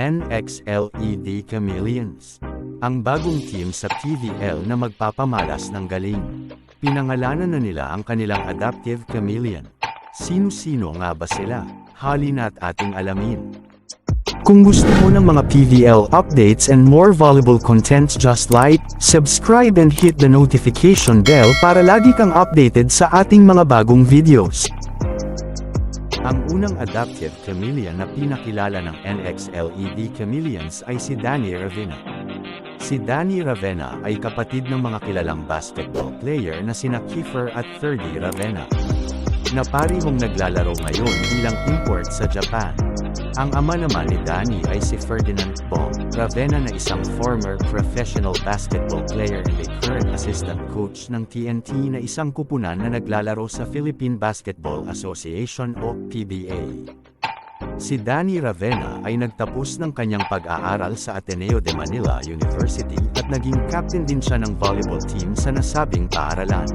NXLED Chameleons, ang bagong team sa PVL na magpapamalas ng galing. Pinangalanan na nila ang kanilang Adaptive Chameleon. Sino-sino nga ba sila? Halina't ating alamin. Kung gusto mo ng mga PVL updates and more valuable contents, just like, subscribe and hit the notification bell para lagi kang updated sa ating mga bagong videos. Ang unang Adaptive Chameleon na pinakilala ng NXLED Chameleons ay si Danny Ravena. Si Danny Ravena ay kapatid ng mga kilalang basketball player na sina Kiefer at Ferdy Ravena, na parehong naglalaro ngayon bilang import sa Japan. Ang ama naman ni Danny ay si Ferdinand Bong Ravena na isang former professional basketball player and a current assistant coach ng TNT na isang kupunan na naglalaro sa Philippine Basketball Association o PBA. Si Danny Ravena ay nagtapos ng kanyang pag-aaral sa Ateneo de Manila University at naging captain din siya ng volleyball team sa nasabing paaralan.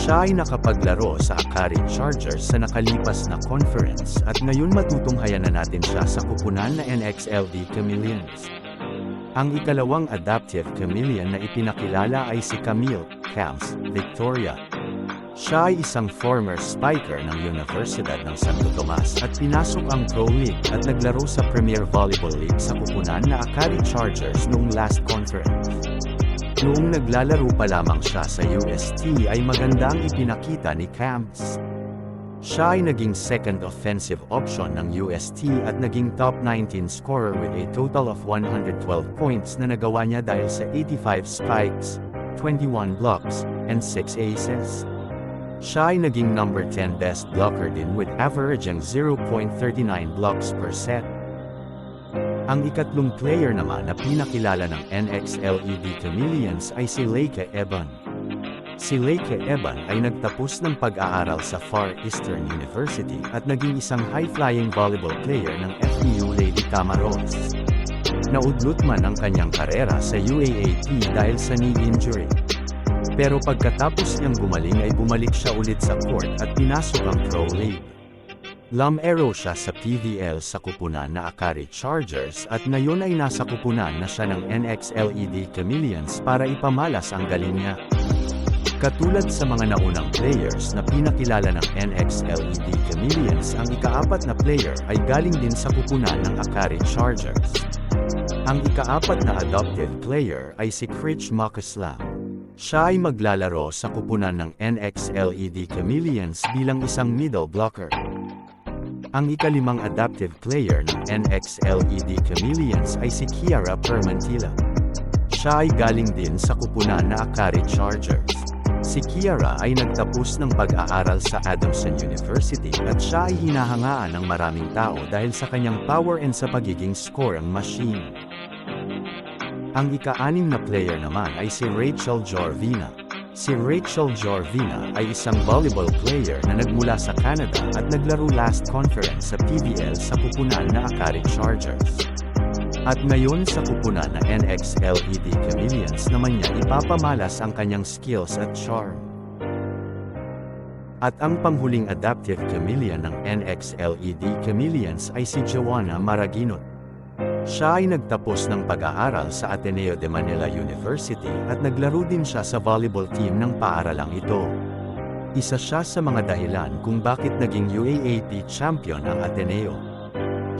Siya ay nakapaglaro sa Akari Chargers sa nakalipas na conference at ngayon matutunghayan na natin siya sa kupunan na NXLED Chameleons. Ang ikalawang Adaptive Chameleon na ipinakilala ay si Camille Camps Victoria. Siya ay isang former spiker ng Universidad ng Santo Tomas at pinasok ang Pro League at naglaro sa Premier Volleyball League sa kupunan na Akari Chargers noong last conference. Noong naglalaro pa lamang siya sa UST ay maganda ang ipinakita ni Camps. Siya ay naging second offensive option ng UST at naging top 19 scorer with a total of 112 points na nagawa niya dahil sa 85 spikes, 21 blocks, and 6 aces. Siya ay naging number 10 best blocker din with averaging 0.39 blocks per set. Ang ikatlong player naman na pinakilala ng NXLED Chameleons ay si Leike Eban. Si Leike Eban ay nagtapos ng pag-aaral sa Far Eastern University at naging isang high-flying volleyball player ng FEU Lady Camaros. Naudlot man ang kanyang karera sa UAAP dahil sa knee injury. Pero pagkatapos niyang gumaling ay bumalik siya ulit sa court at pinasok ang Pro League. Lumero siya sa PVL sa kupunan na Akari Chargers at ngayon ay nasa kupunan na siya ng NXLED Chameleons para ipamalas ang galing niya. Katulad sa mga naunang players na pinakilala ng NXLED Chameleons, ang ikaapat na player ay galing din sa kupunan ng Akari Chargers. Ang ikaapat na adopted player ay si Critch Makaslam. Siya ay maglalaro sa kupunan ng NXLED Chameleons bilang isang middle blocker. Ang ikalimang adaptive player ng NXLED Chameleons ay si Kiara Permantila. Siya ay galing din sa kupunan na Akari Chargers. Si Kiara ay nagtapos ng pag-aaral sa Adamson University at siya ay hinahangaan ng maraming tao dahil sa kanyang power and sa pagiging scoring machine. Ang ika-anim na player naman ay si Rachel Jorvina. Si Rachel Jorvina ay isang volleyball player na nagmula sa Canada at naglaro last conference sa PVL sa kupunan na Akari Chargers. At ngayon sa kupunan na NXLED Chameleons naman niya ipapamalas ang kanyang skills at charm. At ang panghuling adaptive chameleon ng NXLED Chameleons ay si Joanna Maraginot. Siya ay nagtapos ng pag-aaral sa Ateneo de Manila University at naglaro din siya sa volleyball team ng paaralang ito. Isa siya sa mga dahilan kung bakit naging UAAP champion ang Ateneo.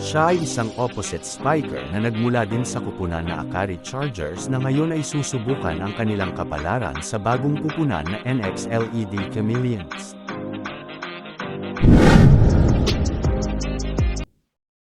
Siya ay isang opposite spiker na nagmula din sa kupunan na Akari Chargers na ngayon ay susubukan ang kanilang kapalaran sa bagong kupunan na NXLED Chameleons.